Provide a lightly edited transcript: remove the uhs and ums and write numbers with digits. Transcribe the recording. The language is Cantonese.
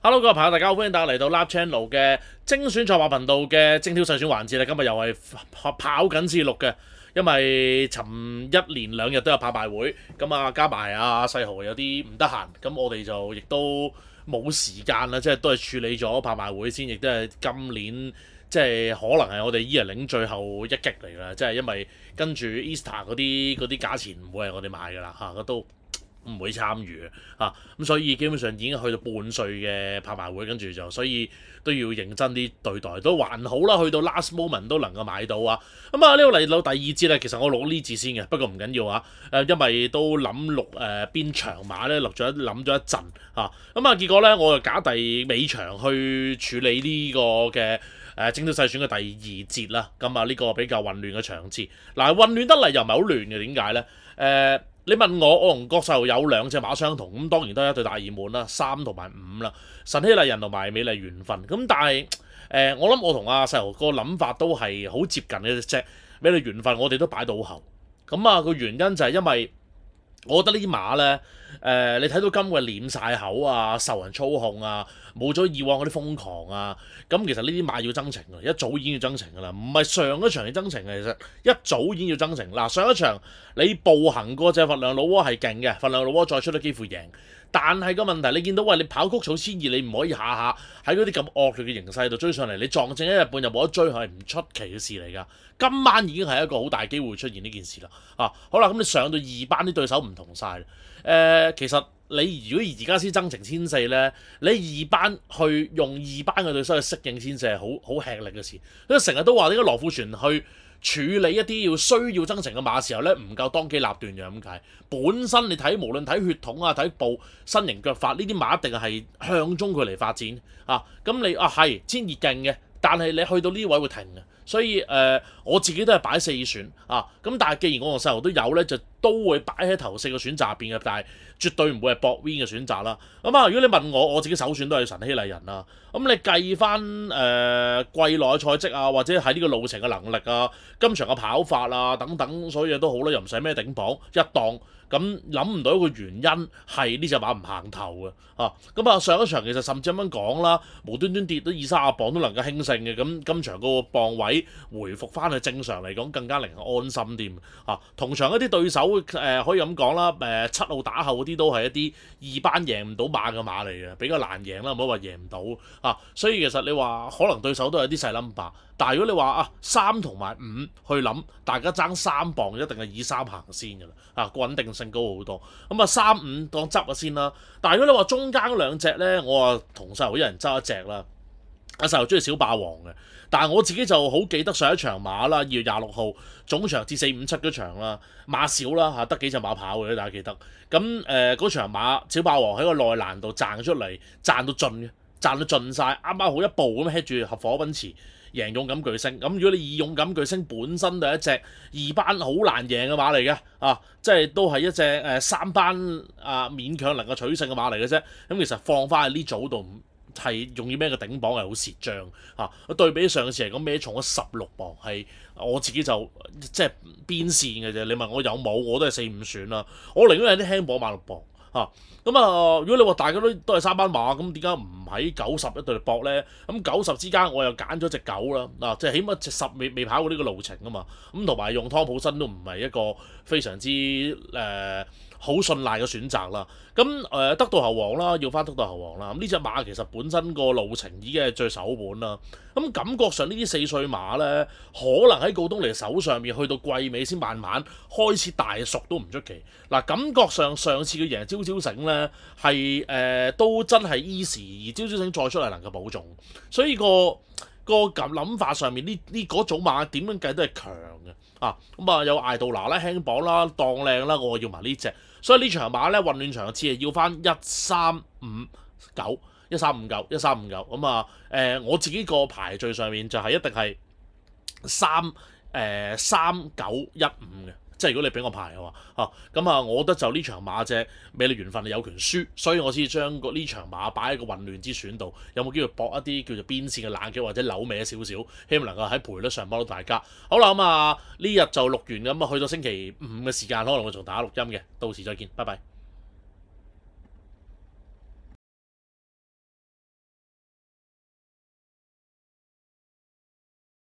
Hello，各位朋友，大家好，歡迎大家嚟到 Lab Channel 嘅精選賽馬頻道嘅精挑細選環節啦。今日又係跑緊次錄嘅，因為尋一連兩日都有拍賣會，咁啊加埋阿世豪有啲唔得閒，咁我哋就亦都冇時間啦，即係都係處理咗拍賣會先，亦都係今年即係可能係我哋 year 領最後一擊嚟啦，即係因為跟住 Easter 嗰啲價錢唔會係我哋買㗎啦嚇，都唔會參與啊，咁所以基本上已經去到半歲嘅拍賣會，跟住就所以都要認真啲對待，都還好啦，去到 last moment 都能夠買到啊。咁啊呢個嚟到第二節咧，其實我錄呢節先嘅，不過唔緊要啊。因為都諗錄邊場馬咧，諗咗一陣嚇，咁啊結果咧我就假第尾場去處理呢個嘅精挑細選嘅第二節啦。咁啊呢個比較混亂嘅場次，嗱混亂得嚟又唔係好亂嘅，點解咧？你問我同郭世豪有兩隻馬相同，咁當然都係一對大熱門啦，3同埋5啦，晨曦麗人同埋美麗緣分。咁但係我諗我同阿世豪個諗法都係好接近嘅啫。美麗緣分我哋都擺到後，咁啊個原因就係因為我覺得呢啲馬咧，你睇到今季攣晒口啊，受人操控啊，冇咗以往嗰啲瘋狂啊，咁其實呢啲馬要增程㗎，一早已經要增程㗎啦，唔係上一場要增程嘅，其實一早已經要增程。嗱，上一場你步行過隻佛亮老窩係勁嘅，佛亮老窩再出都幾乎贏，但係個問題你見到喂，你跑曲草千二，你唔可以下下喺嗰啲咁惡劣嘅形勢度追上嚟，你撞正一日半又冇得追，係唔出奇嘅事嚟㗎。今晚已經係一個好大機會出現呢件事啦。好啦，咁你上到二班啲對手唔同晒。其實你如果而家先增程1,400咧，你二班去用二班嘅對手去適應1,400係好吃力嘅事。因為成日都話點解羅富全去處理一啲需要增程嘅馬嘅時候咧，唔夠當機立斷嘅咁解。本身你睇無論睇血統啊、睇步身形腳法，呢啲馬一定係向中佢嚟發展啊。咁你係千二勁嘅，但係你去到呢位會停嘅。所以我自己都係擺4選啊，咁但係既然我同細豪都有咧，就都會擺喺頭4個選擇入邊嘅，但係絕對唔會係搏 win 嘅選擇啦。咁啊，如果你問我自己首選都係晨曦麗人啦。咁你計翻季內賽績啊，或者喺呢個路程嘅能力啊、今場嘅跑法啊等等，所有嘢都好啦，又唔使咩頂磅一檔。咁諗唔到一個原因係呢隻馬唔行頭嘅咁啊上一場其實甚至咁樣講啦，無端端跌到20-30磅都能夠輕勝嘅，咁今場個磅位回復翻去正常嚟講更加令人安心添同場一啲對手可以咁講啦，7號打後嗰啲都係一啲二班贏唔到馬嘅馬嚟嘅，比較難贏啦，唔好話贏唔到所以其實你話可能對手都有啲細 number。但係如果你話3同埋5去諗，大家爭3磅一定係以3行先㗎啦穩定性高好多。咁3-5當執咗先啦。但係如果你話中間嗰兩隻咧，我同細豪一人揸一隻啦。阿細豪中意小霸王嘅，但係我自己就好記得上一場馬啦，2月26號總場至457嗰場啦，馬少啦得幾隻馬跑嘅，大家記得。咁嗰場馬小霸王喺個內欄度賺出嚟，賺到盡嘅，賺到盡晒，啱啱好一步咁 hit 住合夥奔馳。贏勇敢巨星，咁如果你以勇敢巨星本身就係一隻二班好難贏嘅馬嚟嘅即係都係一隻3班勉強能夠取勝嘅馬嚟嘅啫。咁其實放翻喺呢組度係容易孭個頂磅係好蝕張對比上次嚟講孭重咗16磅，係我自己就即係邊線嘅啫。你問我有冇，我都係4-5選啦。我寧願有啲輕磅買6磅如果你話大家都係3班馬，咁點解唔喺90一對嚟搏咧？咁90之間我又揀咗隻9啦，即係起碼隻10未跑過呢個路程啊嘛。咁同埋用湯普森都唔係一個非常之好信賴嘅選擇啦。咁得道侯王啦，要翻得道侯王啦。咁呢隻馬其實本身個路程已經係最首本啦。咁感覺上呢啲4歲馬咧，可能喺告東尼手上面去到季尾先慢慢開始大熟都唔出奇。感覺上上次佢贏朝朝醒咧係都真係 easy， 而朝朝醒再出嚟能夠保重，所以個諗法上面呢嗰組馬點樣計都係強嘅咁有艾杜拿啦、輕磅啦、當靚啦，我要埋呢隻。所以呢場馬咧混亂場次係要翻1359、1359、1359咁我自己個排序上面就係一定係3915嘅。即係如果你俾我排嘅話我覺得就呢場馬啫，美麗緣分係有權輸，所以我先將呢場馬擺喺個混亂之選度，有冇機會搏一啲叫做邊線嘅冷嘅或者扭歪少少，希望能夠喺賠率上幫到大家。好啦，呢日就錄完咁去到星期5嘅時間，可能會同大家錄音嘅，到時再見，拜拜。